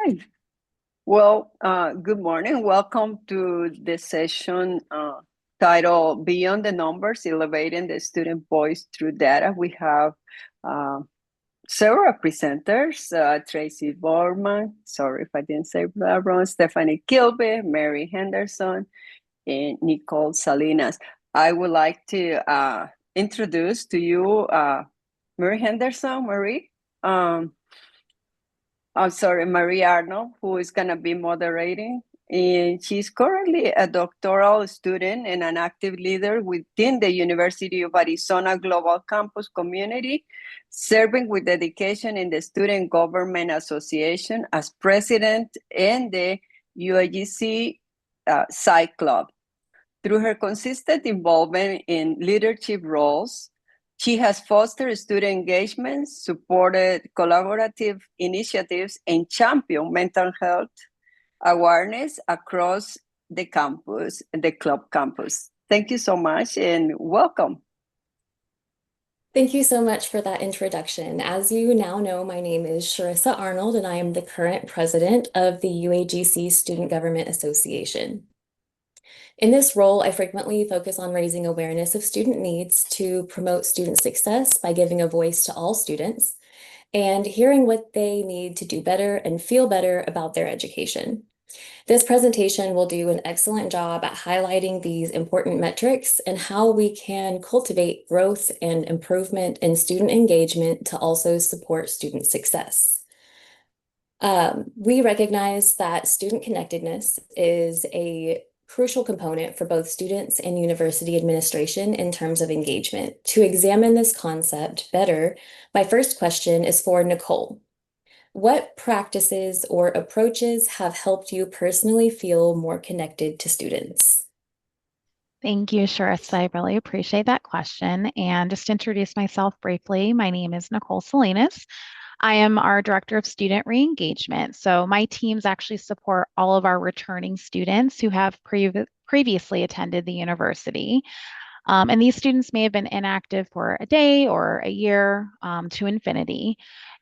right. Well, good morning. Welcome to the session titled Beyond the Numbers, Elevating the Student Voice Through Data. We have several presenters, Tracy Bormann, sorry if I didn't say that wrong, Stephani Kilby, Mary Henderson, and Nichole Salinas. I would like to introduce to you Mary Henderson, Marie Arnold, who is going to be moderating. And she's currently a doctoral student and an active leader within the University of Arizona Global Campus community, serving with dedication in the Student Government Association as president and the UAGC Sci Club. Through her consistent involvement in leadership roles, she has fostered student engagement, supported collaborative initiatives, and championed mental health awareness across the campus, the club campus. Thank you so much and welcome. Thank you so much for that introduction. As you now know, my name is Sharissa Arnold, and I am the current president of the UAGC Student Government Association. In this role, I frequently focus on raising awareness of student needs to promote student success by giving a voice to all students and hearing what they need to do better and feel better about their education. This presentation will do an excellent job at highlighting these important metrics and how we can cultivate growth and improvement in student engagement to also support student success. We recognize that student connectedness is a crucial component for both students and university administration in terms of engagement. To examine this concept better, my first question is for Nichole. What practices or approaches have helped you personally feel more connected to students? Thank you, Sharissa. I really appreciate that question. And just to introduce myself briefly, my name is Nichole Salinas. I am our Director of Student Reengagement. So my teams actually support all of our returning students who have previously attended the university. And these students may have been inactive for a day or a year to infinity.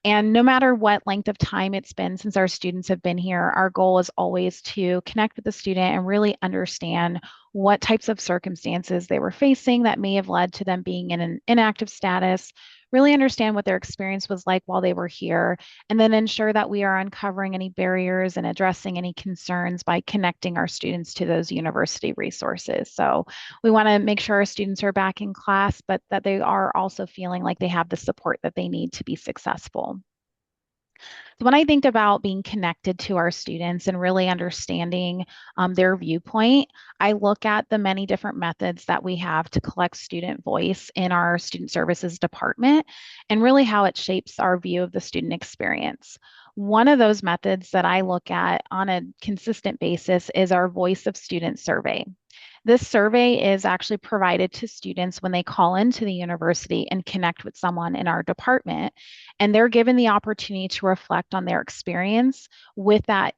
And no matter what length of time it's been since our students have been here, our goal is always to connect with the student and really understand what types of circumstances they were facing that may have led to them being in an inactive status, really understand what their experience was like while they were here, and then ensure that we are uncovering any barriers and addressing any concerns by connecting our students to those university resources. So we want to make sure our students are back in class, but that they are also feeling like they have the support that they need to be successful. So when I think about being connected to our students and really understanding their viewpoint, I look at the many different methods that we have to collect student voice in our student services department and really how it shapes our view of the student experience. One of those methods that I look at on a consistent basis is our Voice of Student survey. This survey is actually provided to students when they call into the university and connect with someone in our department, and they're given the opportunity to reflect on their experience with that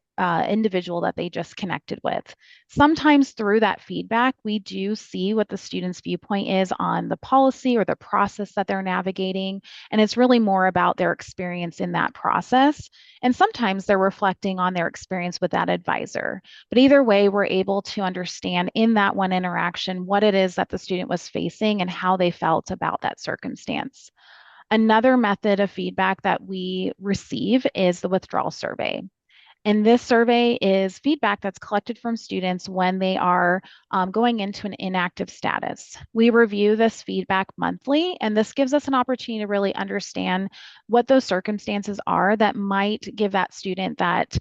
individual that they just connected with. Sometimes through that feedback, we do see what the student's viewpoint is on the policy or the process that they're navigating, and it's really more about their experience in that process. And sometimes they're reflecting on their experience with that advisor. But either way, we're able to understand in that one interaction what it is that the student was facing and how they felt about that circumstance. Another method of feedback that we receive is the withdrawal survey. And this survey is feedback that's collected from students when they are going into an inactive status. We review this feedback monthly, and this gives us an opportunity to really understand what those circumstances are that might give that student that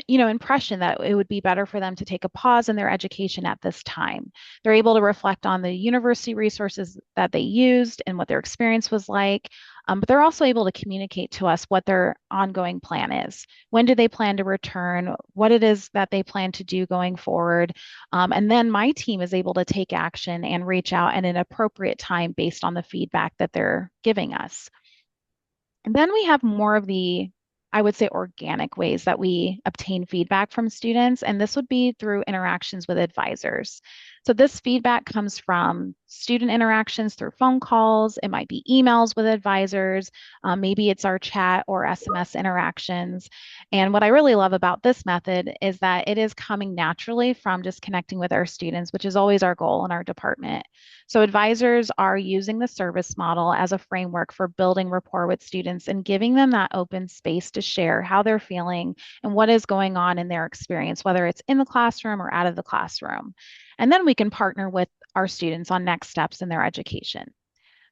impression that it would be better for them to take a pause in their education at this time. They're able to reflect on the university resources that they used and what their experience was like. But they're also able to communicate to us what their ongoing plan is. When do they plan to return? What it is that they plan to do going forward? And then my team is able to take action and reach out at an appropriate time based on the feedback that they're giving us. And then we have more of the, I would say, organic ways that we obtain feedback from students, and this would be through interactions with advisors. So this feedback comes from student interactions through phone calls. It might be emails with advisors. Maybe it's our chat or SMS interactions. And what I really love about this method is that it is coming naturally from just connecting with our students, which is always our goal in our department. So advisors are using the service model as a framework for building rapport with students and giving them that open space to share how they're feeling and what is going on in their experience, whether it's in the classroom or out of the classroom. And then we can partner with our students on next steps in their education.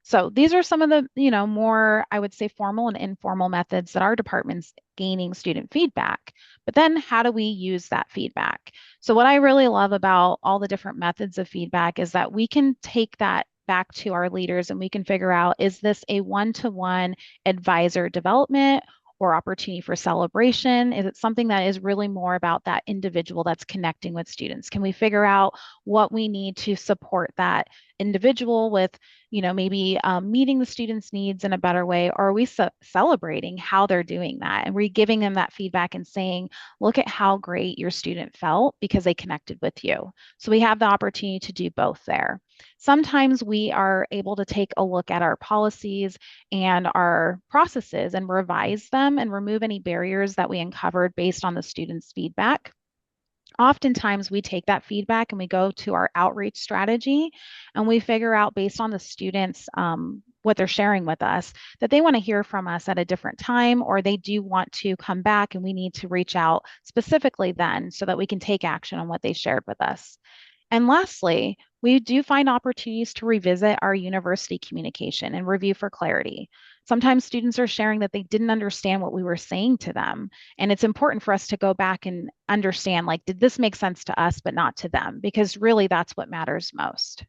So these are some of the, more, I would say, formal and informal methods that our department's gaining student feedback. But then how do we use that feedback? So what I really love about all the different methods of feedback is that we can take that back to our leaders and we can figure out, is this a one-to-one advisor development or opportunity for celebration? Is it something that is really more about that individual that's connecting with students? Can we figure out what we need to support that individual with, maybe meeting the students' needs in a better way? Or are we celebrating how they're doing that? And we're giving them that feedback and saying, look at how great your student felt because they connected with you. So we have the opportunity to do both there. Sometimes we are able to take a look at our policies and our processes and revise them and remove any barriers that we uncovered based on the students' feedback. Oftentimes we take that feedback and we go to our outreach strategy and we figure out based on the students what they're sharing with us that they want to hear from us at a different time, or they do want to come back and we need to reach out specifically then so that we can take action on what they shared with us. And lastly, we do find opportunities to revisit our university communication and review for clarity. Sometimes students are sharing that they didn't understand what we were saying to them. And it's important for us to go back and understand, like, did this make sense to us, but not to them? Because really that's what matters most.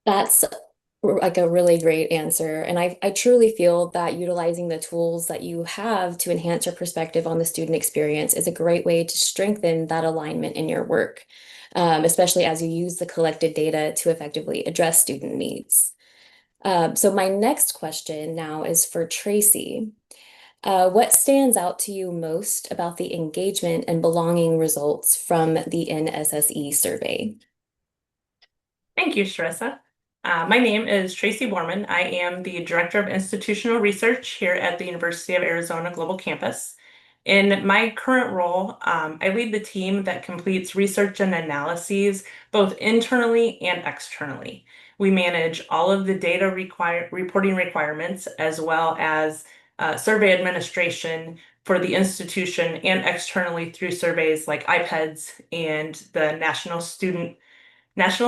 That's like a really great answer. And I truly feel that utilizing the tools that you have to enhance your perspective on the student experience is a great way to strengthen that alignment in your work, especially as you use the collected data to effectively address student needs. So my next question now is for Tracy. What stands out to you most about the engagement and belonging results from the NSSE survey? Thank you, Sharissa. My name is Tracy Bormann. I am the Director of Institutional Research here at the University of Arizona Global Campus. In my current role, I lead the team that completes research and analyses both internally and externally. We manage all of the data reporting requirements as well as survey administration for the institution and externally through surveys like IPEDS and the National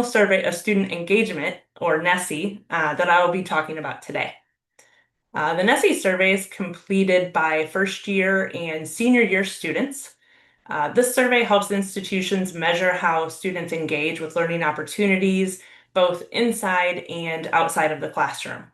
Survey of Student Engagement, or NSSE, that I will be talking about today. The NSSE survey is completed by first year and senior year students. This survey helps institutions measure how students engage with learning opportunities, both inside and outside of the classroom.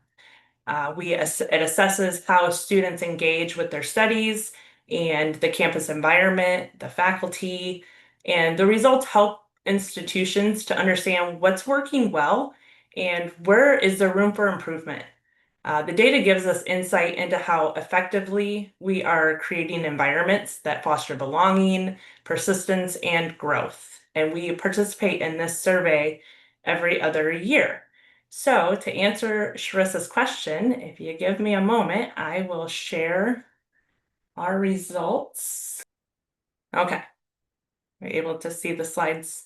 It assesses how students engage with their studies and the campus environment, the faculty, and the results help institutions to understand what's working well and where is there room for improvement. The data gives us insight into how effectively we are creating environments that foster belonging, persistence, and growth. And we participate in this survey every other year. So to answer Sharissa's question, if you give me a moment, I will share our results. Okay. Are you able to see the slides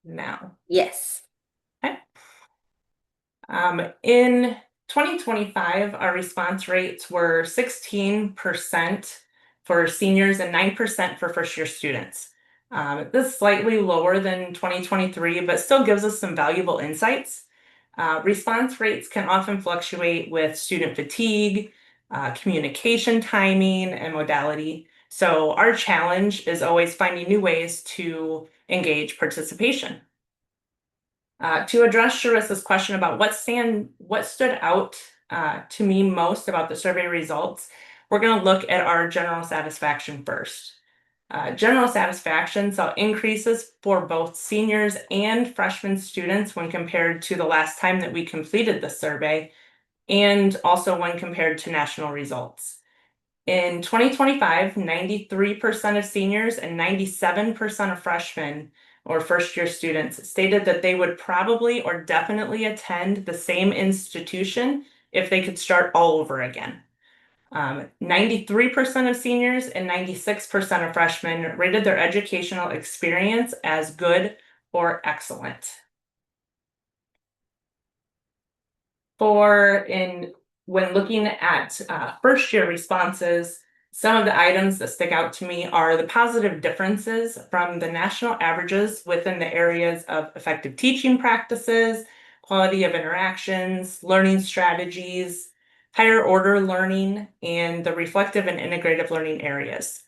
now? Yes. Okay. In 2025, our response rates were 16% for seniors and 9% for first year students. This is slightly lower than 2023, but still gives us some valuable insights. Response rates can often fluctuate with student fatigue, communication timing, and modality. So our challenge is always finding new ways to engage participation. To address Sharissa's question about what stood out to me most about the survey results, we're going to look at our general satisfaction first. General satisfaction saw increases for both seniors and freshman students when compared to the last time that we completed the survey, and also when compared to national results. In 2025, 93% of seniors and 97% of freshmen or first-year students stated that they would probably or definitely attend the same institution if they could start all over again. 93% of seniors and 96% of freshmen rated their educational experience as good or excellent. When looking at first-year responses, some of the items that stick out to me are the positive differences from the national averages within the areas of effective teaching practices, quality of interactions, learning strategies, higher order learning, and the reflective and integrative learning areas.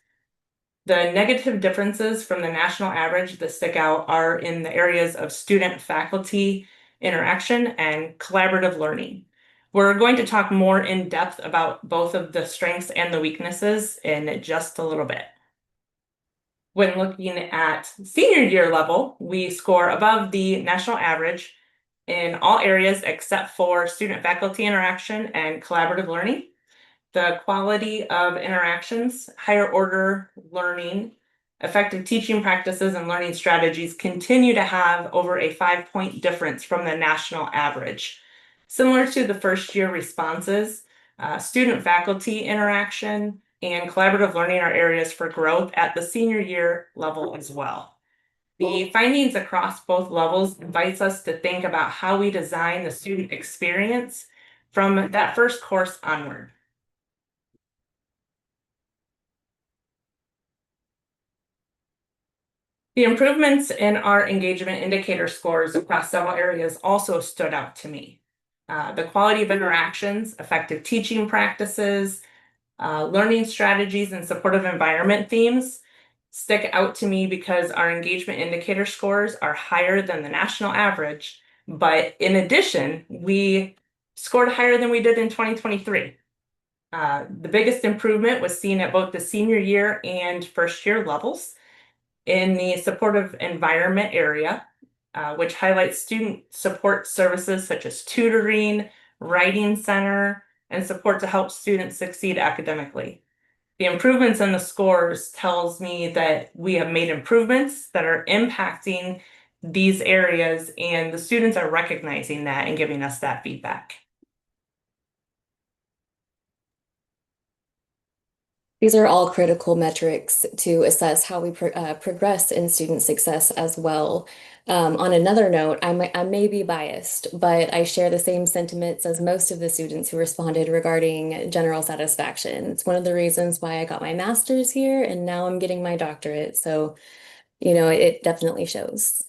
The negative differences from the national average that stick out are in the areas of student-faculty interaction and collaborative learning. We're going to talk more in depth about both of the strengths and the weaknesses in just a little bit. When looking at senior year level, we score above the national average in all areas except for student-faculty interaction and collaborative learning. The quality of interactions, higher order learning, effective teaching practices, and learning strategies continue to have over a 5-point difference from the national average. Similar to the first year responses, student-faculty interaction and collaborative learning are areas for growth at the senior year level as well. The findings across both levels invites us to think about how we design the student experience from that first course onward. The improvements in our engagement indicator scores across several areas also stood out to me. The quality of interactions, effective teaching practices, learning strategies, and supportive environment themes stick out to me because our engagement indicator scores are higher than the national average, but in addition, we scored higher than we did in 2023. The biggest improvement was seen at both the senior year and first year levels. In the supportive environment area, which highlights student support services such as tutoring, writing center, and support to help students succeed academically. The improvements in the scores tells me that we have made improvements that are impacting these areas, and the students are recognizing that and giving us that feedback. These are all critical metrics to assess how we progress in student success as well. On another note, I may be biased, but I share the same sentiments as most of the students who responded regarding general satisfaction. It's one of the reasons why I got my master's here, and now I'm getting my doctorate. So, it definitely shows.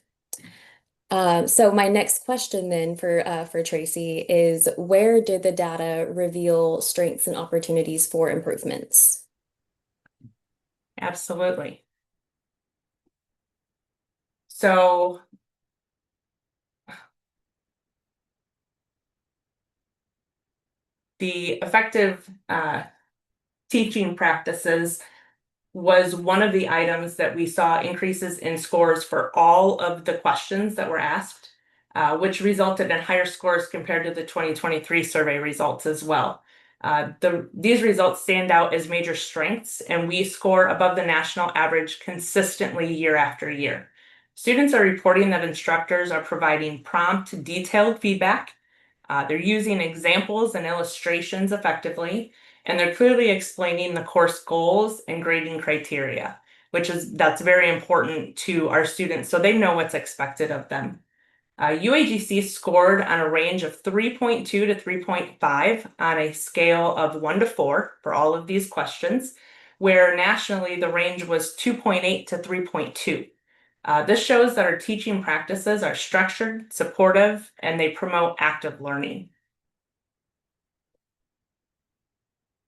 So my next question then for Tracy is, where did the data reveal strengths and opportunities for improvements? Absolutely. So the effective teaching practices was one of the items that we saw increases in scores for all of the questions that were asked, which resulted in higher scores compared to the 2023 survey results as well. These results stand out as major strengths, and we score above the national average consistently year after year. Students are reporting that instructors are providing prompt, detailed feedback. They're using examples and illustrations effectively, and they're clearly explaining the course goals and grading criteria, that's very important to our students so they know what's expected of them. UAGC scored on a range of 3.2 to 3.5 on a scale of 1 to 4 for all of these questions, where nationally the range was 2.8 to 3.2. This shows that our teaching practices are structured, supportive, and they promote active learning.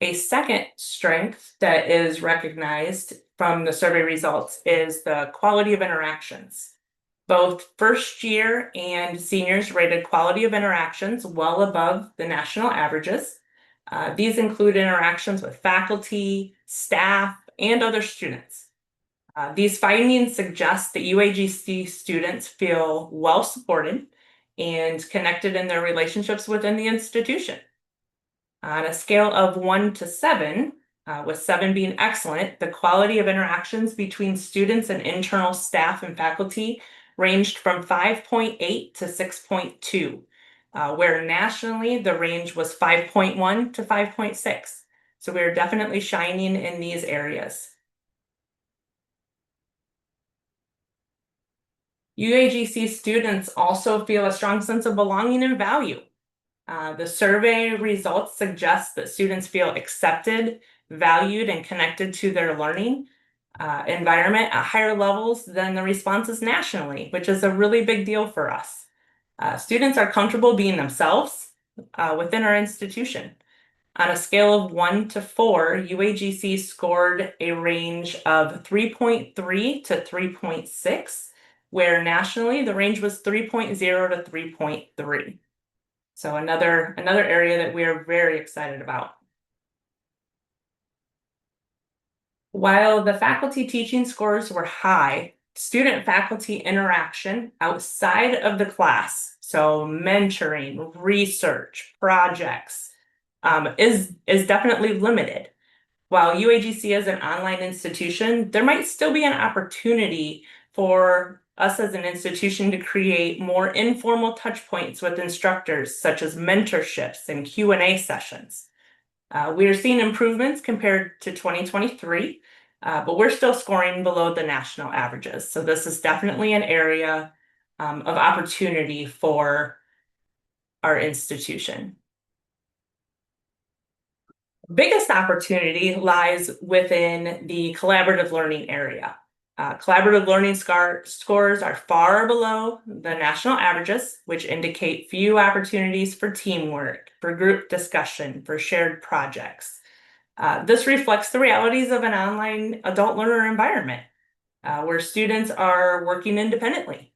A second strength that is recognized from the survey results is the quality of interactions. Both first year and seniors rated quality of interactions well above the national averages. These include interactions with faculty, staff, and other students. These findings suggest that UAGC students feel well supported and connected in their relationships within the institution. On a scale of 1 to 7, With 7 being excellent, the quality of interactions between students and internal staff and faculty ranged from 5.8 to 6.2, where nationally the range was 5.1 to 5.6. So we're definitely shining in these areas. UAGC students also feel a strong sense of belonging and value. The survey results suggest that students feel accepted, valued, and connected to their learning environment at higher levels than the responses nationally, which is a really big deal for us. Students are comfortable being themselves within our institution. On a scale of 1 to 4, UAGC scored a range of 3.3 to 3.6, where nationally the range was 3.0 to 3.3. So another area that we are very excited about. While the faculty teaching scores were high, student-faculty interaction outside of the class, so mentoring, research, projects, is definitely limited. While UAGC is an online institution, there might still be an opportunity for us as an institution to create more informal touch points with instructors, such as mentorships and Q&A sessions. We are seeing improvements compared to 2023, but we're still scoring below the national averages. So this is definitely an area of opportunity for our institution. Biggest opportunity lies within the collaborative learning area. Collaborative learning scores are far below the national averages, which indicate few opportunities for teamwork, for group discussion, for shared projects. This reflects the realities of an online adult learner environment where students are working independently.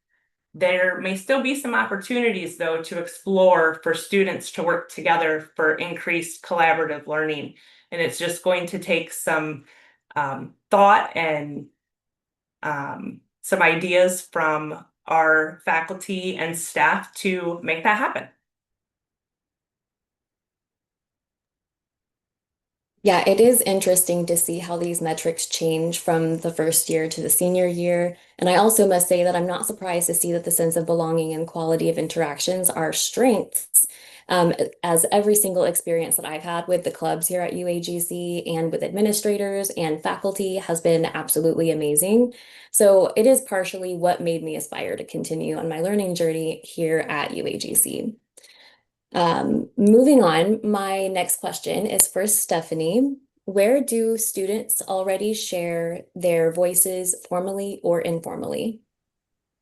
There may still be some opportunities, though, to explore for students to work together for increased collaborative learning. And it's just going to take some thought and some ideas from our faculty and staff to make that happen. Yeah, it is interesting to see how these metrics change from the first year to the senior year. And I also must say that I'm not surprised to see that the sense of belonging and quality of interactions are strengths, as every single experience that I've had with the clubs here at UAGC and with administrators and faculty has been absolutely amazing. So it is partially what made me aspire to continue on my learning journey here at UAGC. Moving on, my next question is for Stephani. Where do students already share their voices formally or informally?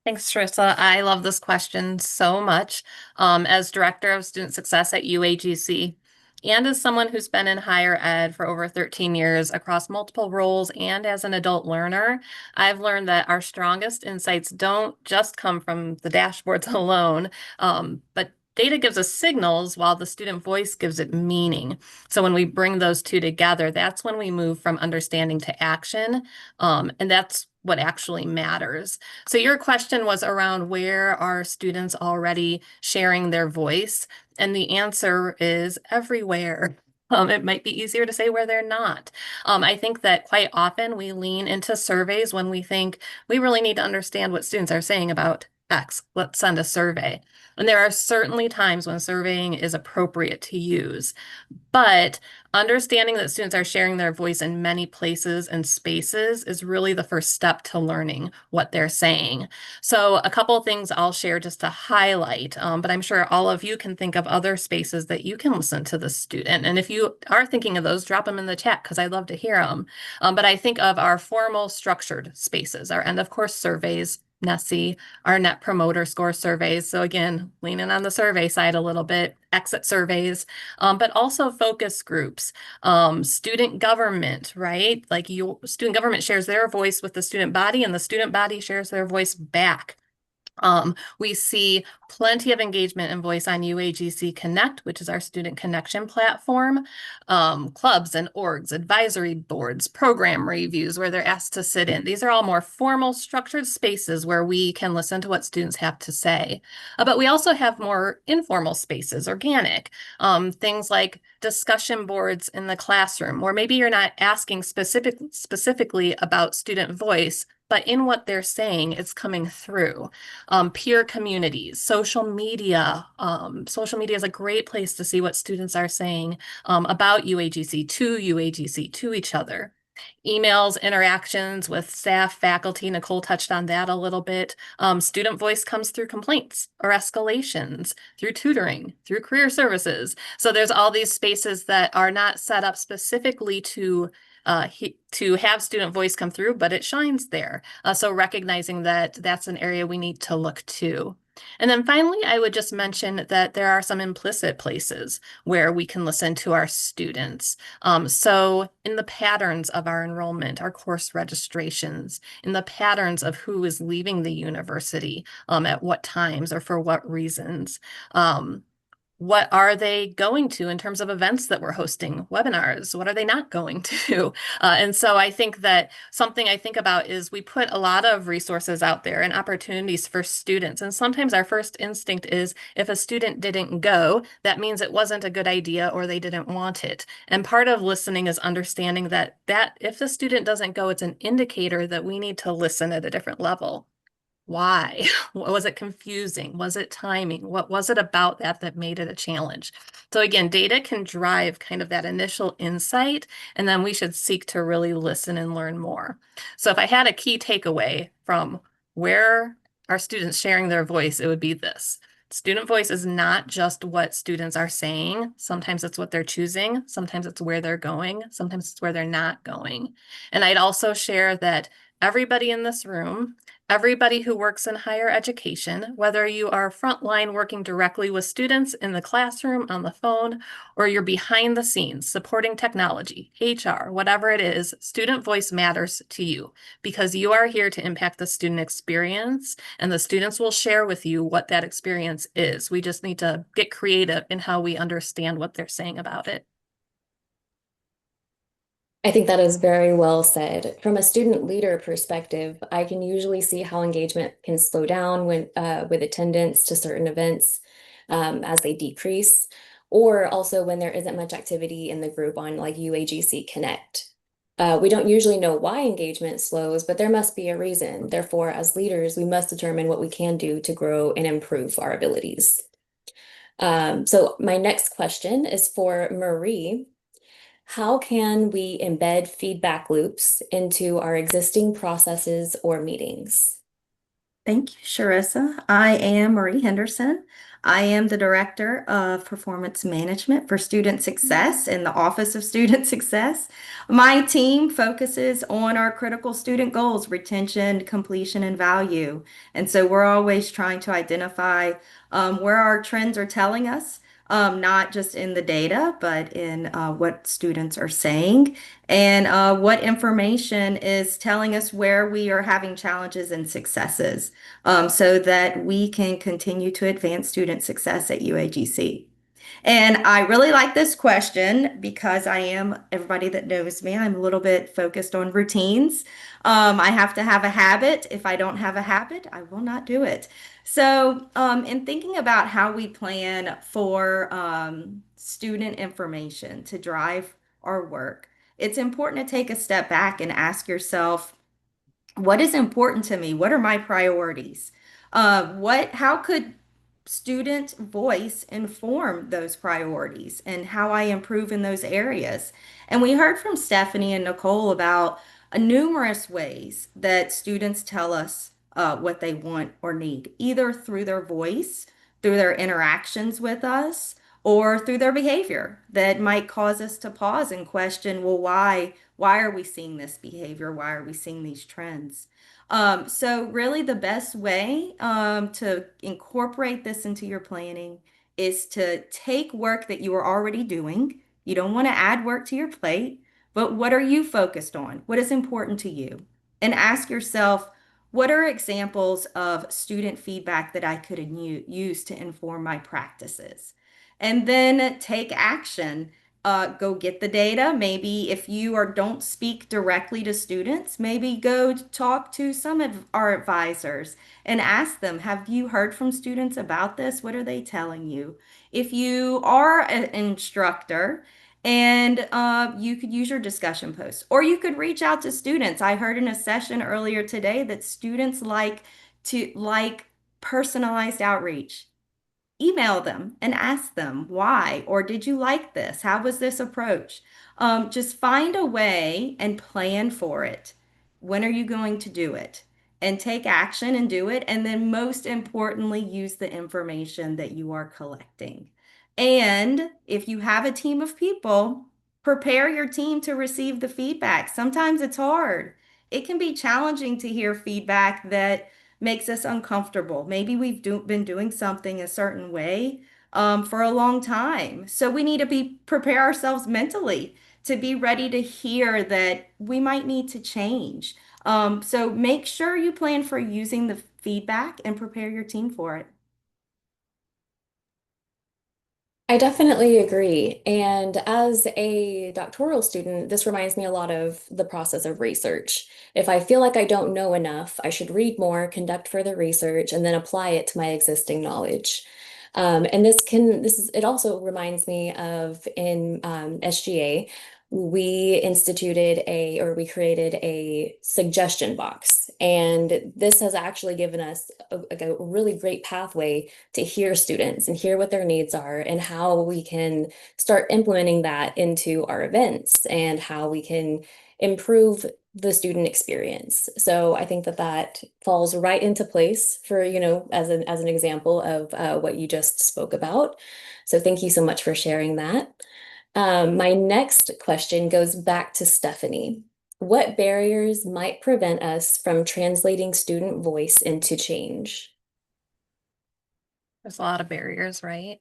Thanks, Sharissa. I love this question so much. As Director of Student Success at UAGC, and as someone who's been in higher ed for over 13 years across multiple roles and as an adult learner, I've learned that our strongest insights don't just come from the dashboards alone, but data gives us signals while the student voice gives it meaning. So when we bring those two together, that's when we move from understanding to action, and that's what actually matters. So your question was around where are students already sharing their voice? And the answer is everywhere. It might be easier to say where they're not. I think that quite often we lean into surveys when we think we really need to understand what students are saying about X. Let's send a survey. And there are certainly times when surveying is appropriate to use. But understanding that students are sharing their voice in many places and spaces is really the first step to learning what they're saying. So a couple of things I'll share just to highlight, but I'm sure all of you can think of other spaces that you can listen to the student. And if you are thinking of those, drop them in the chat because I'd love to hear them. But I think of our formal structured spaces, our end of course surveys, NSSE, our Net Promoter Score surveys. So again, leaning on the survey side a little bit, exit surveys, but also focus groups, student government, right? Like student government shares their voice with the student body and the student body shares their voice back. We see plenty of engagement and voice on UAGC Connect, which is our student connection platform, clubs and orgs, advisory boards, program reviews where they're asked to sit in. These are all more formal, structured spaces where we can listen to what students have to say. But we also have more informal spaces, organic, things like discussion boards in the classroom, where maybe you're not asking specifically about student voice, but in what they're saying, it's coming through. Peer communities, social media. Social media is a great place to see what students are saying about UAGC, to each other. Emails, interactions with staff, faculty. Nichole touched on that a little bit. Student voice comes through complaints or escalations, through tutoring, through career services. So there's all these spaces that are not set up specifically to have student voice come through, but it shines there. So recognizing that that's an area we need to look to. And then finally, I would just mention that there are some implicit places where we can listen to our students. So in the patterns of our enrollment, our course registrations, in the patterns of who is leaving the university, at what times or for what reasons. What are they going to in terms of events that we're hosting, webinars? What are they not going to? And so I think that something I think about is we put a lot of resources out there and opportunities for students. And sometimes our first instinct is if a student didn't go, that means it wasn't a good idea or they didn't want it. And part of listening is understanding that if the student doesn't go, it's an indicator that we need to listen at a different level. Why? Was it confusing? Was it timing? What was it about that made it a challenge? So again, data can drive kind of that initial insight, and then we should seek to really listen and learn more. So if I had a key takeaway from where are students sharing their voice, it would be this. Student voice is not just what students are saying. Sometimes it's what they're choosing. Sometimes it's where they're going. Sometimes it's where they're not going. And I'd also share that everybody in this room, everybody who works in higher education, whether you are frontline working directly with students in the classroom, on the phone, or you're behind the scenes supporting technology, HR, whatever it is, student voice matters to you because you are here to impact the student experience, and the students will share with you what that experience is. We just need to get creative in how we understand what they're saying about it. I think that is very well said. From a student leader perspective, I can usually see how engagement can slow down when with attendance to certain events as they decrease, or also when there isn't much activity in the group on like UAGC Connect. We don't usually know why engagement slows, but there must be a reason. Therefore, as leaders, we must determine what we can do to grow and improve our abilities. So my next question is for Marie. How can we embed feedback loops into our existing processes or meetings? Thank you, Sharissa. I am Marie Henderson. I am the Director of Performance Management for Student Success in the Office of Student Success. My team focuses on our critical student goals, retention, completion, and value. And so we're always trying to identify where our trends are telling us, not just in the data, but in what students are saying and what information is telling us where we are having challenges and successes so that we can continue to advance student success at UAGC. And I really like this question because everybody that knows me, I'm a little bit focused on routines. I have to have a habit. If I don't have a habit, I will not do it. So, in thinking about how we plan for student information to drive our work, it's important to take a step back and ask yourself, what is important to me? What are my priorities? How could student voice inform those priorities and how I improve in those areas? And we heard from Stephani and Nichole about numerous ways that students tell us what they want or need, either through their voice, through their interactions with us, or through their behavior that might cause us to pause and question, well, why are we seeing this behavior? Why are we seeing these trends? So really the best way to incorporate this into your planning is to take work that you are already doing. You don't want to add work to your plate, but what are you focused on? What is important to you? And ask yourself, What are examples of student feedback that I could use to inform my practices? And then take action. Go get the data. Maybe if you don't speak directly to students, maybe go talk to some of our advisors and ask them, have you heard from students about this? What are they telling you? If you are an instructor, and you could use your discussion posts, or you could reach out to students. I heard in a session earlier today that students like personalized outreach. Email them and ask them why, or did you like this? How was this approach? Just find a way and plan for it. When are you going to do it? And take action and do it. And then most importantly, use the information that you are collecting. And if you have a team of people, prepare your team to receive the feedback. Sometimes it's hard. It can be challenging to hear feedback that makes us uncomfortable. Maybe we've been doing something a certain way for a long time. So we need to prepare ourselves mentally to be ready to hear that we might need to change. So make sure you plan for using the feedback and prepare your team for it. I definitely agree. And as a doctoral student, this reminds me a lot of the process of research. If I feel like I don't know enough, I should read more, conduct further research, and then apply it to my existing knowledge. And it also reminds me of in SGA, we we created a suggestion box. And this has actually given us a really great pathway to hear students and hear what their needs are and how we can start implementing that into our events and how we can improve the student experience. So I think that falls right into place for, as an example of what you just spoke about. So thank you so much for sharing that. My next question goes back to Stephani. What barriers might prevent us from translating student voice into change? There's a lot of barriers, right?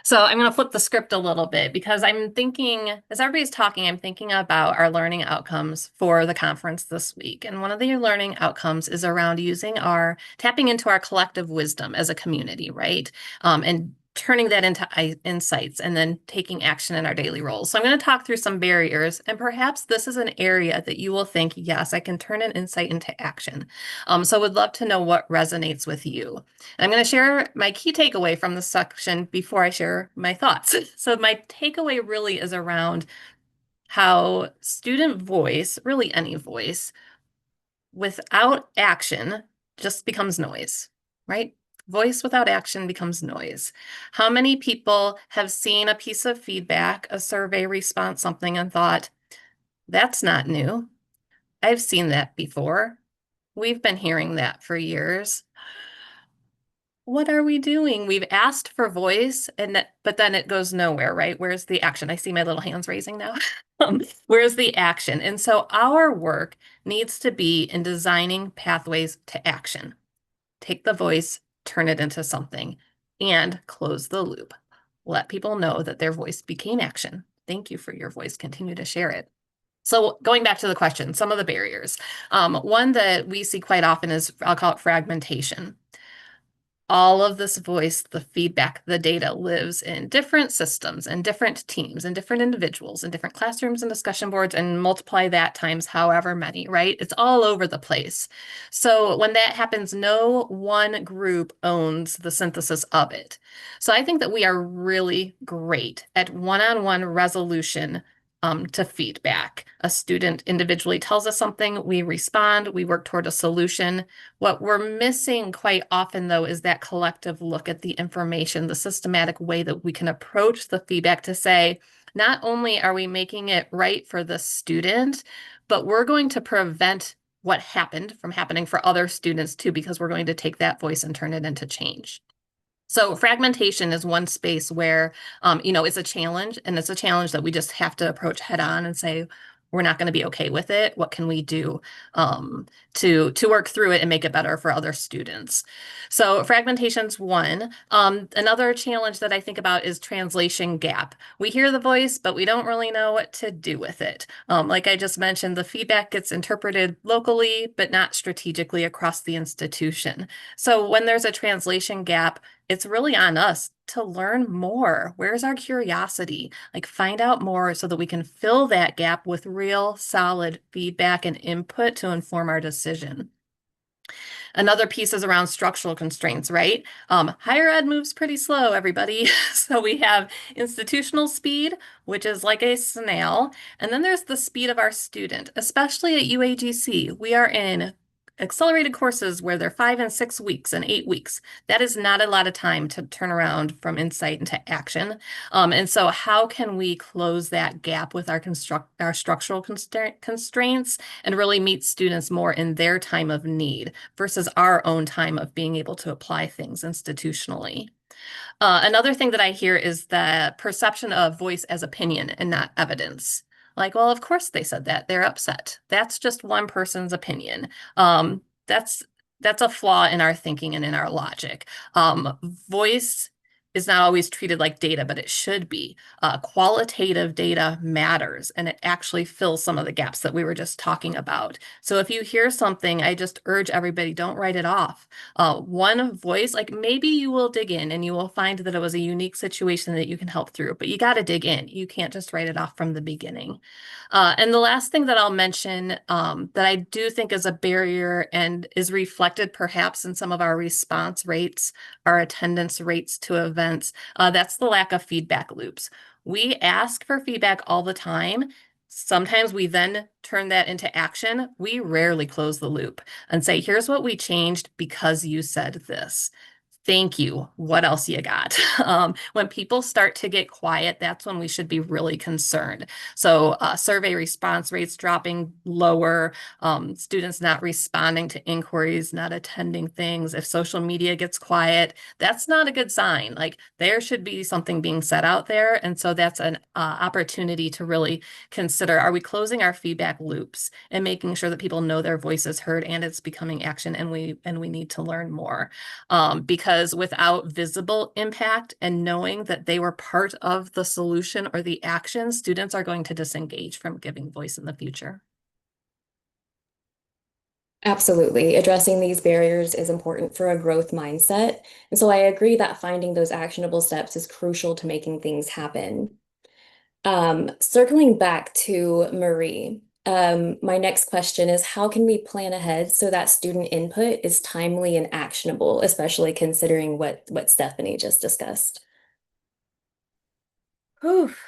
So I'm going to flip the script a little bit because I'm thinking, as everybody's talking, I'm thinking about our learning outcomes for the conference this week. And one of the learning outcomes is around tapping into our collective wisdom as a community, right? And turning that into insights and then taking action in our daily roles. So I'm going to talk through some barriers, and perhaps this is an area that you will think, yes, I can turn an insight into action. So I would love to know what resonates with you. I'm going to share my key takeaway from this section before I share my thoughts. So my takeaway really is around how student voice, really any voice, without action just becomes noise, right? Voice without action becomes noise. How many people have seen a piece of feedback, a survey response, something, and thought, that's not new. I've seen that before. We've been hearing that for years. What are we doing? We've asked for voice, but then it goes nowhere, right? Where's the action? I see my little hands raising now. Where's the action? And so our work needs to be in designing pathways to action. Take the voice, turn it into something, and close the loop. Let people know that their voice became action. Thank you for your voice. Continue to share it. So going back to the question, some of the barriers. One that we see quite often is, I'll call it fragmentation. All of this voice, the feedback, the data lives in different systems and different teams and different individuals and different classrooms and discussion boards, and multiply that times however many, right? It's all over the place. So when that happens, no one group owns the synthesis of it. So I think that we are really great at one-on-one resolution to feedback. A student individually tells us something, we respond, we work toward a solution. What we're missing quite often, though, is that collective look at the information, the systematic way that we can approach the feedback to say, not only are we making it right for the student, but we're going to prevent what happened from happening for other students too, because we're going to take that voice and turn it into change. So fragmentation is one space where, it's a challenge, and it's a challenge that we just have to approach head on and say, we're not going to be okay with it. What can we do to work through it and make it better for other students? So fragmentation's one. Another challenge that I think about is translation gap. We hear the voice, but we don't really know what to do with it. Like I just mentioned, the feedback gets interpreted locally, but not strategically across the institution. So when there's a translation gap, it's really on us to learn more. Where's our curiosity? Like find out more so that we can fill that gap with real solid feedback and input to inform our decision. Another piece is around structural constraints, right? Higher ed moves pretty slow, everybody. So we have institutional speed, which is like a snail. And then there's the speed of our student, especially at UAGC. We are in accelerated courses where they're 5 and 6 weeks and 8 weeks. That is not a lot of time to turn around from insight into action. And so how can we close that gap with our structural constraints and really meet students more in their time of need versus our own time of being able to apply things institutionally? Another thing that I hear is the perception of voice as opinion and not evidence. Like, well, of course they said that. They're upset. That's just one person's opinion. That's a flaw in our thinking and in our logic. Voice is not always treated like data, but it should be. Qualitative data matters, and it actually fills some of the gaps that we were just talking about. So if you hear something, I just urge everybody, don't write it off. One voice, like maybe you will dig in and you will find that it was a unique situation that you can help through, but you got to dig in. You can't just write it off from the beginning. And the last thing that I'll mention that I do think is a barrier and is reflected perhaps in some of our response rates, our attendance rates to events, that's the lack of feedback loops. We ask for feedback all the time. Sometimes we then turn that into action. We rarely close the loop and say, here's what we changed because you said this. Thank you. What else you got? When people start to get quiet, that's when we should be really concerned. So survey response rates dropping lower, students not responding to inquiries, not attending things. If social media gets quiet, that's not a good sign. Like there should be something being said out there. And so that's an opportunity to really consider, are we closing our feedback loops and making sure that people know their voice is heard and it's becoming action and we need to learn more. Because without visible impact and knowing that they were part of the solution or the action, students are going to disengage from giving voice in the future. Absolutely. Addressing these barriers is important for a growth mindset. And so I agree that finding those actionable steps is crucial to making things happen. Circling back to Marie, my next question is, how can we plan ahead so that student input is timely and actionable, especially considering what Stephani just discussed? Oof.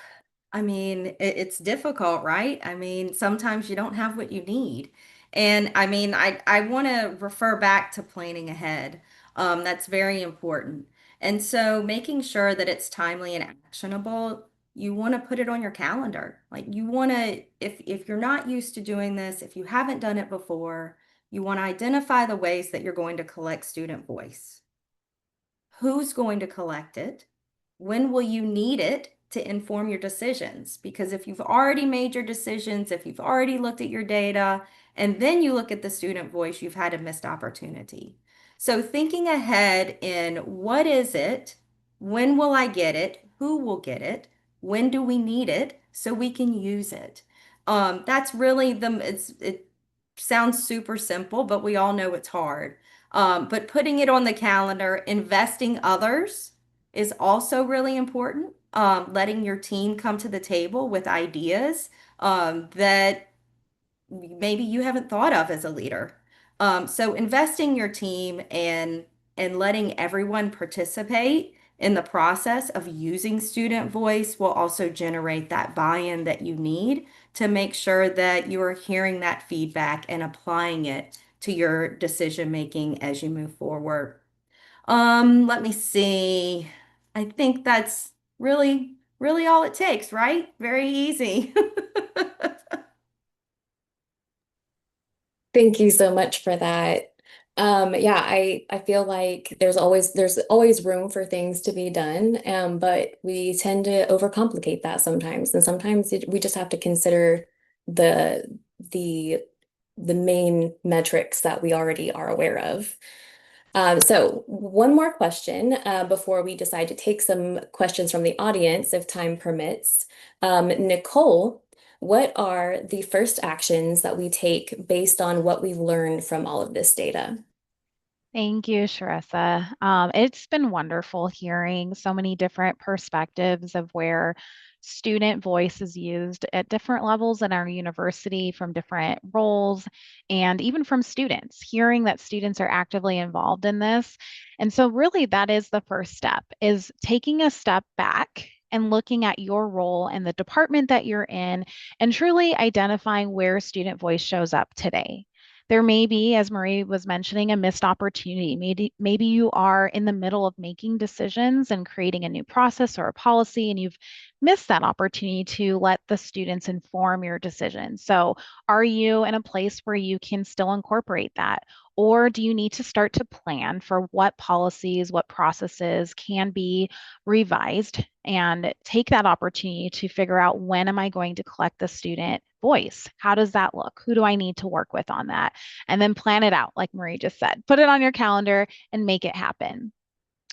I mean, it's difficult, right? I mean, sometimes you don't have what you need. And I mean, I want to refer back to planning ahead. That's very important. And so making sure that it's timely and actionable, you want to put it on your calendar. Like you want to, if you're not used to doing this, if you haven't done it before, you want to identify the ways that you're going to collect student voice. Who's going to collect it? When will you need it to inform your decisions? Because if you've already made your decisions, if you've already looked at your data, and then you look at the student voice, you've had a missed opportunity. So thinking ahead in what is it? When will I get it? Who will get it? When do we need it so we can use it? That's really it sounds super simple, but we all know it's hard. But putting it on the calendar, investing others is also really important. Letting your team come to the table with ideas that maybe you haven't thought of as a leader. So investing your team and letting everyone participate in the process of using student voice will also generate that buy-in that you need to make sure that you are hearing that feedback and applying it to your decision making as you move forward. Let me see. I think that's really, really all it takes, right? Very easy. Thank you so much for that. Yeah, I feel like there's always room for things to be done, but we tend to overcomplicate that sometimes, and sometimes we just have to consider the main metrics that we already are aware of. So one more question before we decide to take some questions from the audience, if time permits. Nichole, what are the first actions that we take based on what we've learned from all of this data? Thank you, Sharissa. It's been wonderful hearing so many different perspectives of where student voice is used at different levels in our university from different roles and even from students, hearing that students are actively involved in this. And so really that is the first step, is taking a step back and looking at your role and the department that you're in and truly identifying where student voice shows up today. There may be, as Marie was mentioning, a missed opportunity. Maybe you are in the middle of making decisions and creating a new process or a policy, and you've missed that opportunity to let the students inform your decisions. So, are you in a place where you can still incorporate that? Or do you need to start to plan for what policies, what processes can be revised and take that opportunity to figure out when am I going to collect the student voice? How does that look? Who do I need to work with on that? And then plan it out, like Marie just said. Put it on your calendar and make it happen.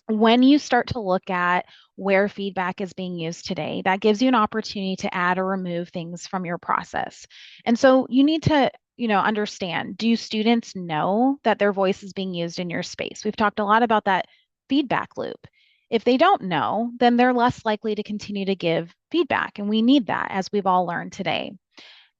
When you start to look at where feedback is being used today, that gives you an opportunity to add or remove things from your process. And so you need to understand, do students know that their voice is being used in your space? We've talked a lot about that feedback loop. If they don't know, then they're less likely to continue to give feedback. And we need that, as we've all learned today.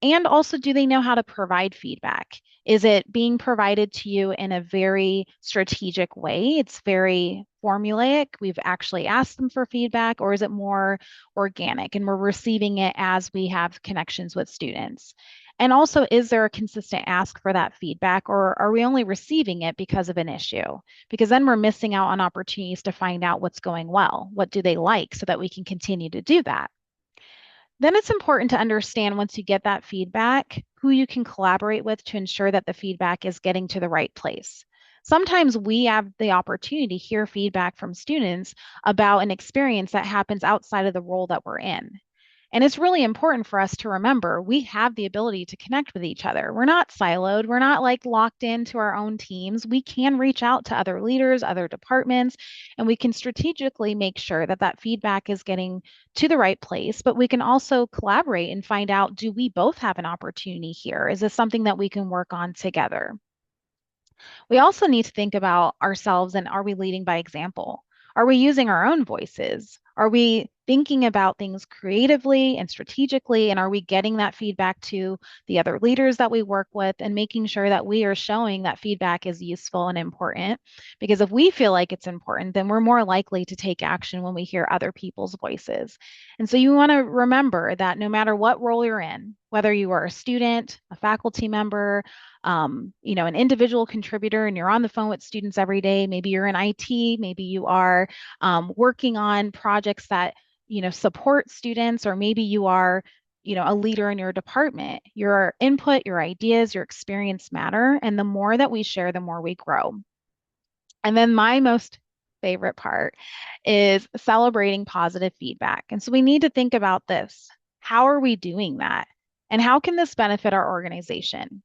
And also, do they know how to provide feedback? Is it being provided to you in a very strategic way? It's very formulaic. We've actually asked them for feedback, or is it more organic and we're receiving it as we have connections with students? And also, is there a consistent ask for that feedback, or are we only receiving it because of an issue? Because then we're missing out on opportunities to find out what's going well. What do they like so that we can continue to do that? Then it's important to understand, once you get that feedback, who you can collaborate with to ensure that the feedback is getting to the right place. Sometimes we have the opportunity to hear feedback from students about an experience that happens outside of the role that we're in. And it's really important for us to remember we have the ability to connect with each other. We're not siloed. We're not like locked into our own teams. We can reach out to other leaders, other departments, and we can strategically make sure that that feedback is getting to the right place. But we can also collaborate and find out, do we both have an opportunity here? Is this something that we can work on together? We also need to think about ourselves, and are we leading by example? Are we using our own voices? Are we thinking about things creatively and strategically? And are we getting that feedback to the other leaders that we work with and making sure that we are showing that feedback is useful and important? Because if we feel like it's important, then we're more likely to take action when we hear other people's voices. And so you want to remember that no matter what role you're in, whether you are a student, a faculty member, an individual contributor, and you're on the phone with students every day, maybe you're in IT, maybe you are working on projects that support students, or maybe you are a leader in your department. Your input, your ideas, your experience matter, and the more that we share, the more we grow. And then my most favorite part is celebrating positive feedback. And so we need to think about this. How are we doing that? And how can this benefit our organization?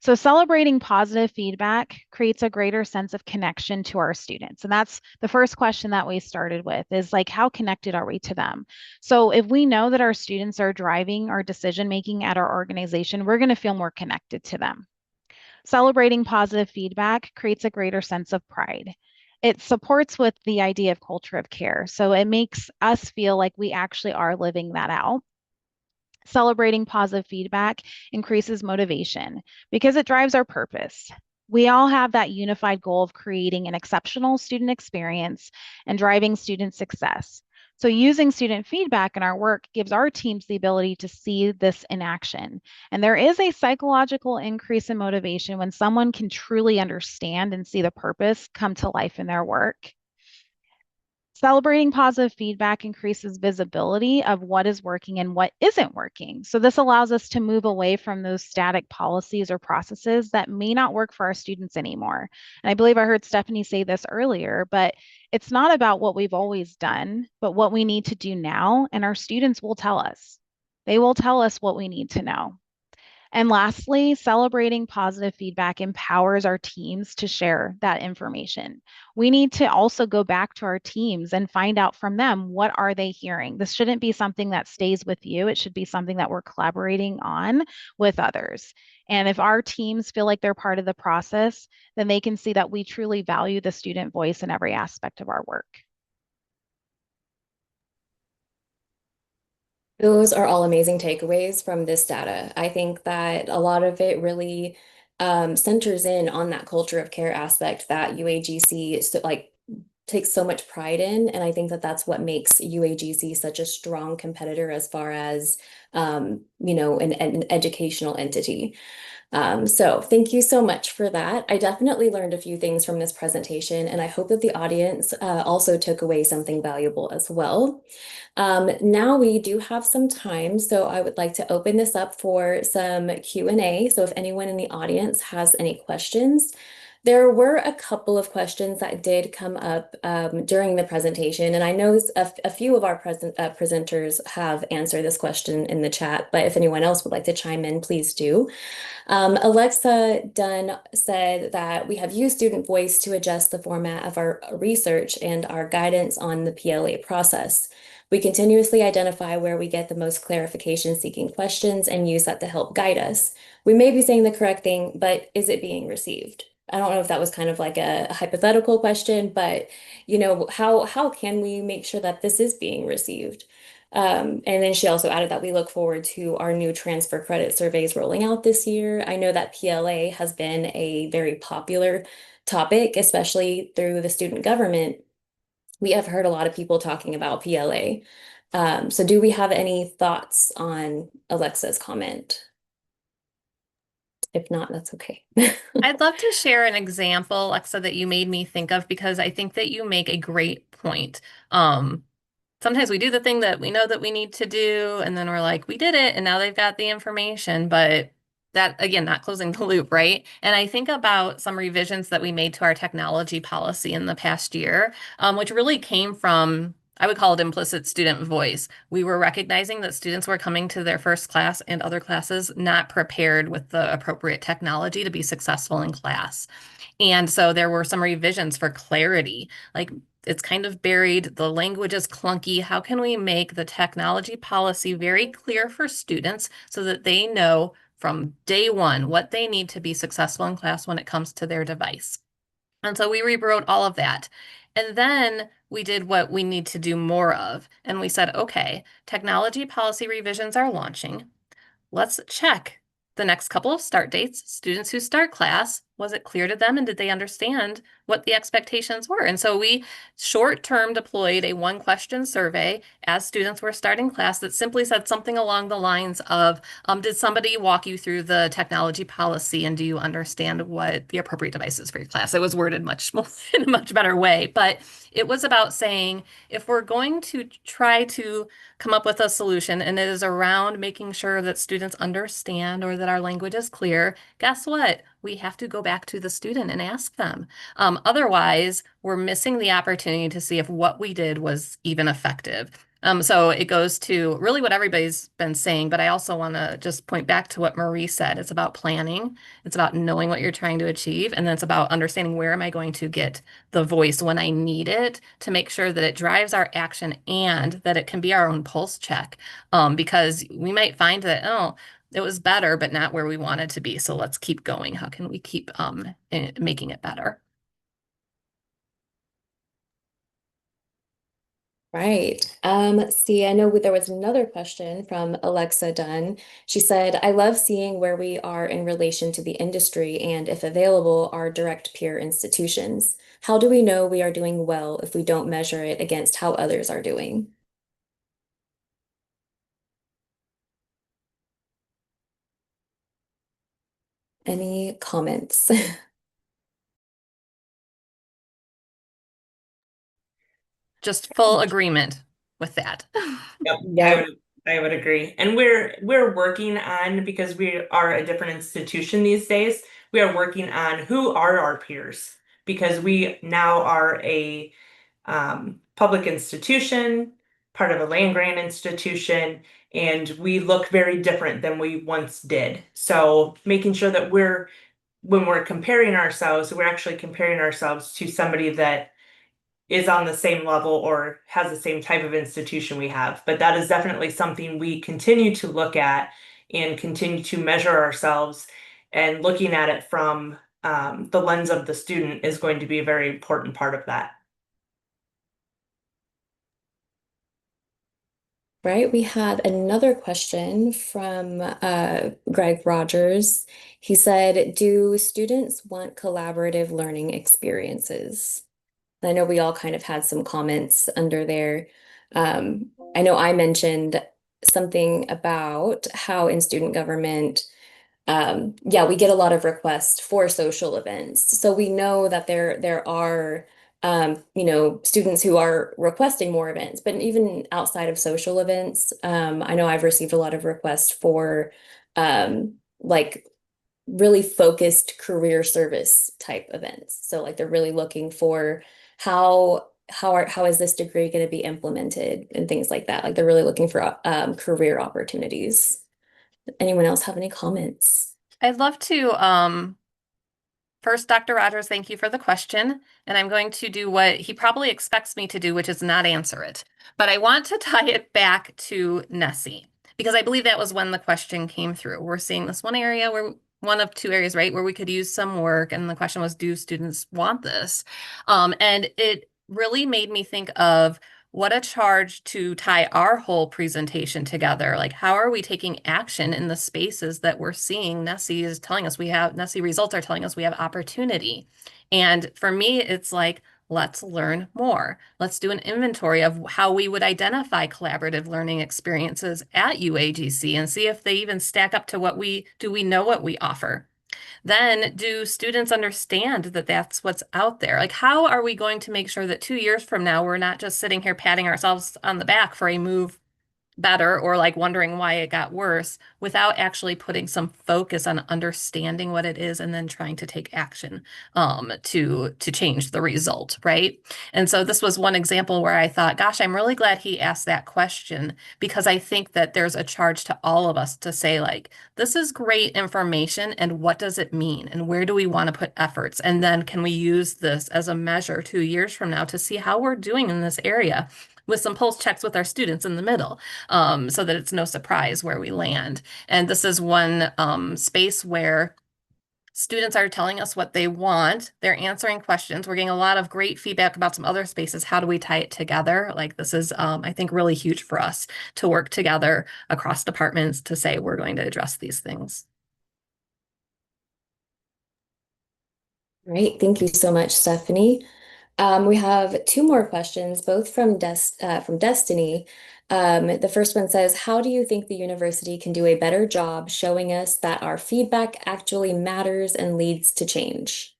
So celebrating positive feedback creates a greater sense of connection to our students. And that's the first question that we started with, is like, how connected are we to them? So if we know that our students are driving our decision making at our organization, we're going to feel more connected to them. Celebrating positive feedback creates a greater sense of pride. It supports with the idea of culture of care. So it makes us feel like we actually are living that out. Celebrating positive feedback increases motivation because it drives our purpose. We all have that unified goal of creating an exceptional student experience and driving student success. So using student feedback in our work gives our teams the ability to see this in action. And there is a psychological increase in motivation when someone can truly understand and see the purpose come to life in their work. Celebrating positive feedback increases visibility of what is working and what isn't working. So this allows us to move away from those static policies or processes that may not work for our students anymore. And I believe I heard Stephani say this earlier, but it's not about what we've always done, but what we need to do now. And our students will tell us. They will tell us what we need to know. And lastly, celebrating positive feedback empowers our teams to share that information. We need to also go back to our teams and find out from them, what are they hearing? This shouldn't be something that stays with you. It should be something that we're collaborating on with others. And if our teams feel like they're part of the process, then they can see that we truly value the student voice in every aspect of our work. Those are all amazing takeaways from this data. I think that a lot of it really centers in on that culture of care aspect that UAGC takes so much pride in. And I think that that's what makes UAGC such a strong competitor as far as, an educational entity. So thank you so much for that. I definitely learned a few things from this presentation, and I hope that the audience also took away something valuable as well. Now we do have some time, so I would like to open this up for some Q&A. So if anyone in the audience has any questions, there were a couple of questions that did come up during the presentation, and I know a few of our presenters have answered this question in the chat, but if anyone else would like to chime in, please do. Alexa Dunn said that we have used student voice to adjust the format of our research and our guidance on the PLA process. We continuously identify where we get the most clarification seeking questions and use that to help guide us. We may be saying the correct thing, but is it being received? I don't know if that was kind of like a hypothetical question, but how can we make sure that this is being received? And then she also added that we look forward to our new transfer credit surveys rolling out this year. I know that PLA has been a very popular topic, especially through the student government. We have heard a lot of people talking about PLA. So do we have any thoughts on Alexa's comment? If not, that's okay. I'd love to share an example, Alexa, that you made me think of, because I think that you make a great point. Sometimes we do the thing that we know that we need to do, and then we're like, we did it, and now they've got the information, but that, again, not closing the loop, right? And I think about some revisions that we made to our technology policy in the past year, which really came from, I would call it implicit student voice. We were recognizing that students were coming to their first class and other classes not prepared with the appropriate technology to be successful in class. And so there were some revisions for clarity, like it's kind of buried, the language is clunky. How can we make the technology policy very clear for students so that they know from day one what they need to be successful in class when it comes to their device? And so we rewrote all of that. And then we did what we need to do more of. And we said, okay, technology policy revisions are launching. Let's check the next couple of start dates. Students who start class, was it clear to them and did they understand what the expectations were? And so we short-term deployed a one-question survey as students were starting class that simply said something along the lines of, did somebody walk you through the technology policy and do you understand what the appropriate device is for your class? It was worded much more in a much better way, but it was about saying, if we're going to try to come up with a solution and it is around making sure that students understand or that our language is clear, guess what? We have to go back to the student and ask them. Otherwise, we're missing the opportunity to see if what we did was even effective. So it goes to really what everybody's been saying, but I also want to just point back to what Marie said. It's about planning. It's about knowing what you're trying to achieve. And then it's about understanding where am I going to get the voice when I need it to make sure that it drives our action and that it can be our own pulse check. Because we might find that, oh, it was better, but not where we wanted to be. So let's keep going. How can we keep making it better? Right. See, I know there was another question from Alexa Dunn. She said, I love seeing where we are in relation to the industry and, if available, our direct peer institutions. How do we know we are doing well if we don't measure it against how others are doing? Any comments? Just full agreement with that. Yep, Yeah. I would agree. And we're working on, because we are a different institution these days, we are working on who are our peers, because we now are a public institution. part of a land-grant institution, and we look very different than we once did. So making sure that when we're comparing ourselves, we're actually comparing ourselves to somebody that is on the same level or has the same type of institution we have. But that is definitely something we continue to look at and continue to measure ourselves, and looking at it from the lens of the student is going to be a very important part of that. Right, we had another question from Greg Rogers. He said, do students want collaborative learning experiences? I know we all kind of had some comments under there. I know I mentioned something about how in student government, yeah, we get a lot of requests for social events. So we know that there are students who are requesting more events, but even outside of social events, I know I've received a lot of requests for like really focused career service type events. So like they're really looking for how is this degree going to be implemented and things like that. Like they're really looking for career opportunities. Anyone else have any comments? I'd love to, first, Dr. Rogers, thank you for the question. And I'm going to do what he probably expects me to do, which is not answer it. But I want to tie it back to NSSE, because I believe that was when the question came through. We're seeing this one area where one of two areas, right, where we could use some work. And the question was, do students want this? And it really made me think of what a charge to tie our whole presentation together. Like, how are we taking action in the spaces that we're seeing NSSE is telling us we have, NSSE results are telling us we have opportunity. And for me, it's like, let's learn more. Let's do an inventory of how we would identify collaborative learning experiences at UAGC and see if they even stack up to what we know what we offer. Then do students understand that that's what's out there? Like, how are we going to make sure that 2 years from now, we're not just sitting here patting ourselves on the back for a move better or like wondering why it got worse without actually putting some focus on understanding what it is and then trying to take action to change the result, right? And so this was one example where I thought, gosh, I'm really glad he asked that question, because I think that there's a charge to all of us to say, like, this is great information, and what does it mean, and where do we want to put efforts, and then can we use this as a measure 2 years from now to see how we're doing in this area, with some pulse checks with our students in the middle, so that it's no surprise where we land. And this is one space where students are telling us what they want. They're answering questions. We're getting a lot of great feedback about some other spaces. How do we tie it together? Like, this is, I think, really huge for us to work together across departments to say we're going to address these things. Great. Thank you so much, Stephanie. We have two more questions, both from Destiny. The first one says, how do you think the university can do a better job showing us that our feedback actually matters and leads to change?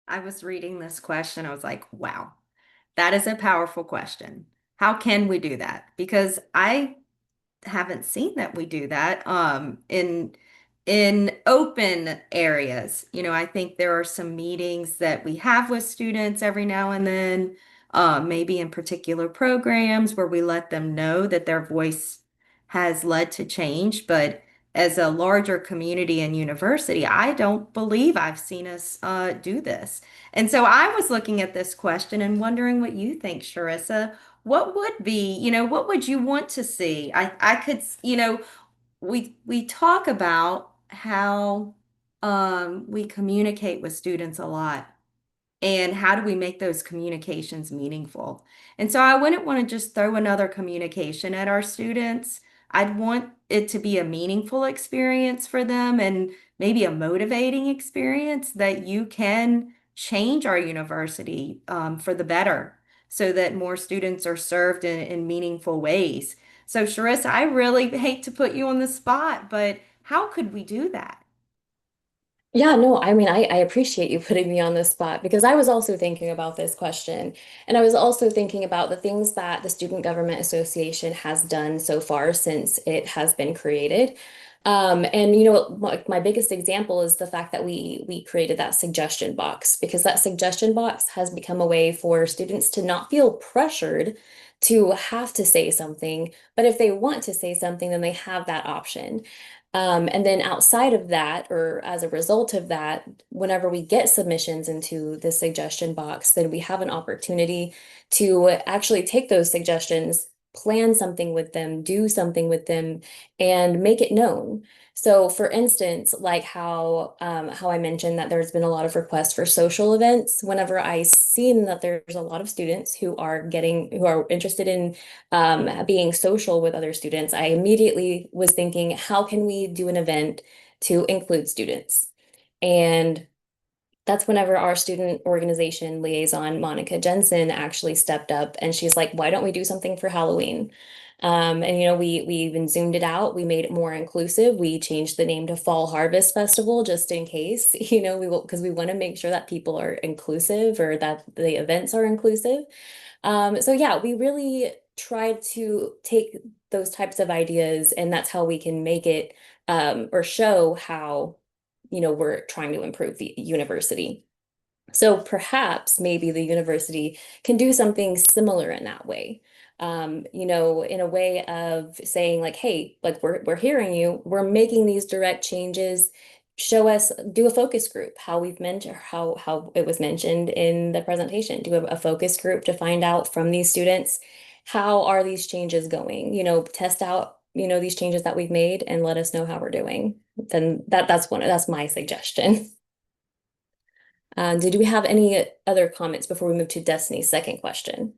I was reading this question. I was like, wow, that is a powerful question. How can we do that? Because I haven't seen that we do that in open areas. I think there are some meetings that we have with students every now and then, maybe in particular programs where we let them know that their voice has led to change. But as a larger community and university, I don't believe I've seen us do this. And so I was looking at this question and wondering what you think, Sharissa. What would be, what would you want to see? I could, we talk about how we communicate with students a lot, and how do we make those communications meaningful? And so I wouldn't want to just throw another communication at our students. I'd want it to be a meaningful experience for them, and maybe a motivating experience that you can change our university for the better, so that more students are served in meaningful ways. So, Sharissa, I really hate to put you on the spot, but how could we do that? Yeah, no, I mean, I appreciate you putting me on the spot, because I was also thinking about this question. And I was also thinking about the things that the Student Government Association has done so far since it has been created. And you know, my biggest example is the fact that we created that suggestion box, because that suggestion box has become a way for students to not feel pressured to have to say something, but if they want to say something, then they have that option. And then outside of that, or as a result of that, whenever we get submissions into the suggestion box, then we have an opportunity to actually take those suggestions, plan something with them, do something with them, and make it known. So for instance, like how I mentioned that there's been a lot of requests for social events. Whenever I seen that there's a lot of students who are interested in being social with other students, I immediately was thinking, how can we do an event to include students? And that's whenever our student organization liaison, Monica Jensen, actually stepped up and she's like, why don't we do something for Halloween? And you know, we even zoomed it out. We made it more inclusive. We changed the name to Fall Harvest Festival just in case, you know, because we want to make sure that people are inclusive or that the events are inclusive. So yeah, we really tried to take those types of ideas, and that's how we can make it or show how, you know, we're trying to improve the university. So perhaps maybe the university can do something similar in that way. You know, in a way of saying like, hey, like we're hearing you, we're making these direct changes. Show us, do a focus group, how we've mentioned, how it was mentioned in the presentation. Do a focus group to find out from these students, how are these changes going? You know, test out, you know, these changes that we've made and let us know how we're doing. Then that's my suggestion. Did we have any other comments before we move to Destiny's second question?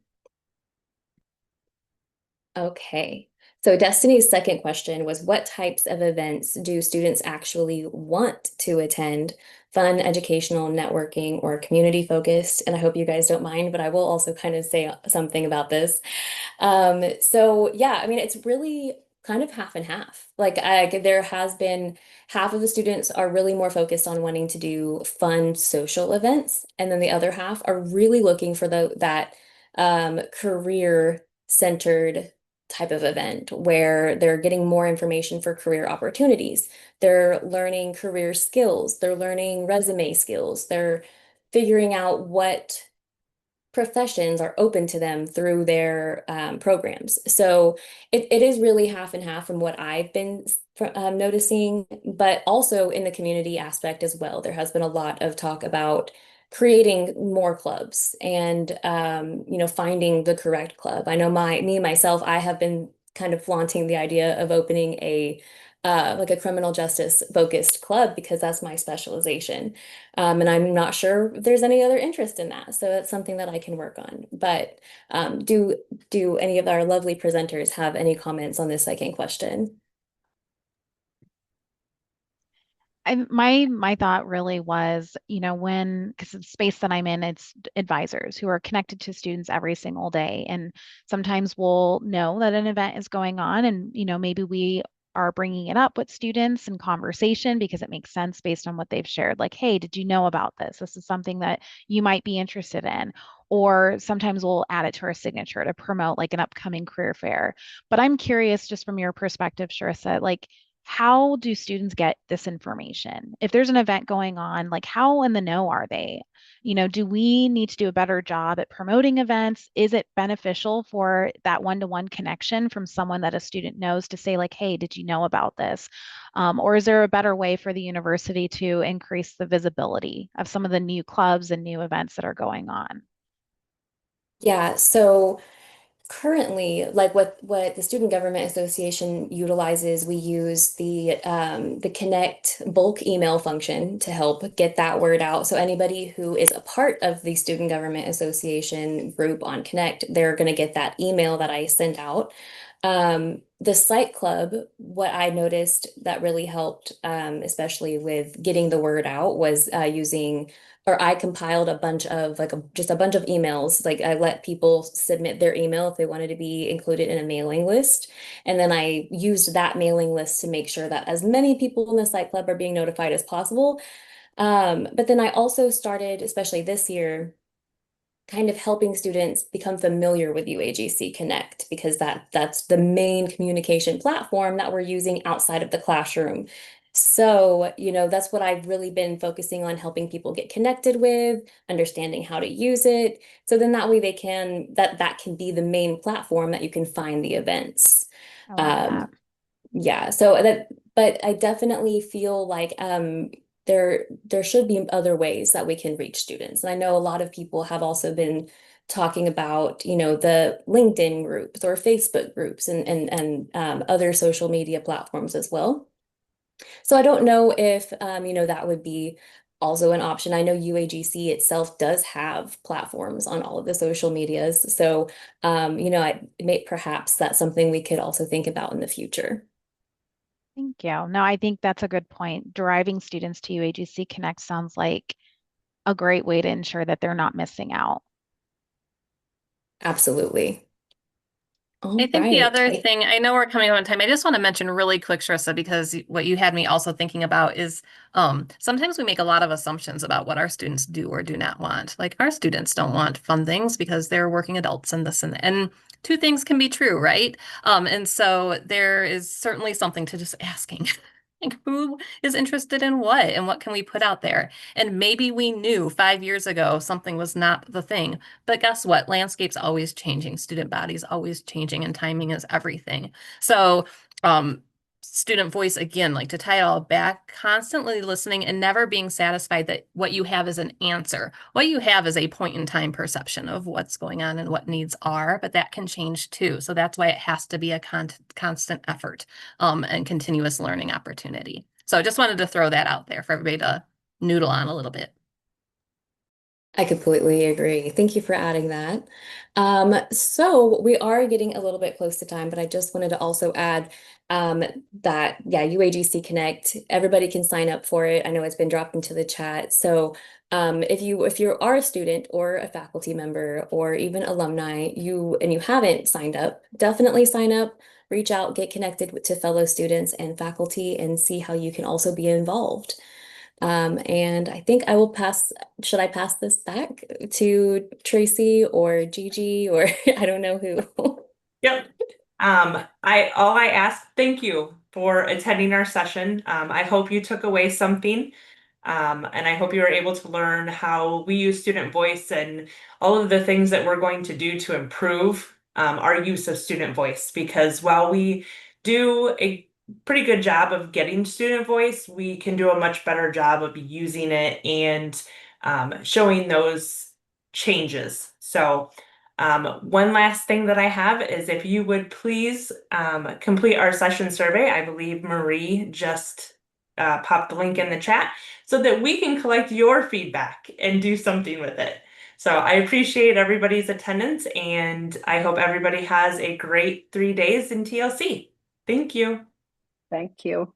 Okay, so Destiny's second question was, what types of events do students actually want to attend? Fun, educational, networking, or community focused? And I hope you guys don't mind, but I will also kind of say something about this. So yeah, I mean, it's really kind of half and half. Like there has been half of the students are really more focused on wanting to do fun social events, and then the other half are really looking for that career centered type of event where they're getting more information for career opportunities. They're learning career skills, they're learning resume skills, they're figuring out what professions are open to them through their programs. So it is really half and half from what I've been noticing, but also in the community aspect as well. There has been a lot of talk about creating more clubs and you know, finding the correct club. I know myself, I have been kind of flaunting the idea of opening a like a criminal justice focused club because that's my specialization. And I'm not sure if there's any other interest in that. So that's something that I can work on. But do any of our lovely presenters have any comments on this second question? My thought really was, you know, because the space that I'm in, it's advisors who are connected to students every single day. And sometimes we'll know that an event is going on and, you know, maybe we are bringing it up with students in conversation because it makes sense based on what they've shared. Like, hey, did you know about this? This is something that you might be interested in. Or sometimes we'll add it to our signature to promote like an upcoming career fair. But I'm curious, just from your perspective, Sharissa, like, how do students get this information? If there's an event going on, like how in the know are they? You know, do we need to do a better job at promoting events? Is it beneficial for that one-to-one connection from someone that a student knows to say like, hey, did you know about this? Or is there a better way for the university to increase the visibility of some of the new clubs and new events that are going on? Yeah, so currently, like what the Student Government Association utilizes, we use the Connect bulk email function to help get that word out. So anybody who is a part of the Student Government Association group on Connect, they're going to get that email that I sent out. The site club, what I noticed that really helped, especially with getting the word out, was I compiled a bunch of just a bunch of emails. Like I let people submit their email if they wanted to be included in a mailing list. And then I used that mailing list to make sure that as many people in the site club are being notified as possible. But then I also started, especially this year, kind of helping students become familiar with UAGC Connect, because that's the main communication platform that we're using outside of the classroom. So, that's what I've really been focusing on, helping people get connected with, understanding how to use it. So then that way that can be the main platform that you can find the events. I love that. Yeah, but I definitely feel like there should be other ways that we can reach students. And I know a lot of people have also been talking about, the LinkedIn groups or Facebook groups and other social media platforms as well. So I don't know if that would be also an option. I know UAGC itself does have platforms on all of the social medias. So perhaps that's something we could also think about in the future. Thank you. No, I think that's a good point. Driving students to UAGC Connect sounds like a great way to ensure that they're not missing out. Absolutely. I think the All other right. thing, I know we're coming up on time. I just want to mention really quick, Sharissa, because what you had me also thinking about is sometimes we make a lot of assumptions about what our students do or do not want. Like our students don't want fun things because they're working adults and this and that. And two things can be true, right? And so there is certainly something to just asking. Like who is interested in what and what can we put out there? And maybe we knew 5 years ago something was not the thing, but guess what? Landscape's always changing, student body's always changing, and timing is everything. So student voice, again, like to tie it all back, constantly listening and never being satisfied that what you have is an answer. What you have is a point in time perception of what's going on and what needs are, but that can change too. So that's why it has to be a constant effort and continuous learning opportunity. So I just wanted to throw that out there for everybody to noodle on a little bit. I completely agree. Thank you for adding that. So we are getting a little bit close to time, but I just wanted to also add that, yeah, UAGC Connect, everybody can sign up for it. I know it's been dropped into the chat. So if you are a student or a faculty member or even alumni, and you haven't signed up, definitely sign up, reach out, get connected to fellow students and faculty, and see how you can also be involved. And I think I will should I pass this back to Tracy or Gigi or I don't know who? Yep. I ask, thank you for attending our session. I hope you took away something. And I hope you were able to learn how we use student voice and all of the things that we're going to do to improve our use of student voice. Because while we do a pretty good job of getting student voice, we can do a much better job of using it and showing those changes. So one last thing that I have is if you would please complete our session survey. I believe Marie just popped the link in the chat so that we can collect your feedback and do something with it. So I appreciate everybody's attendance and I hope everybody has a great 3 days in TLC. Thank you. Thank you.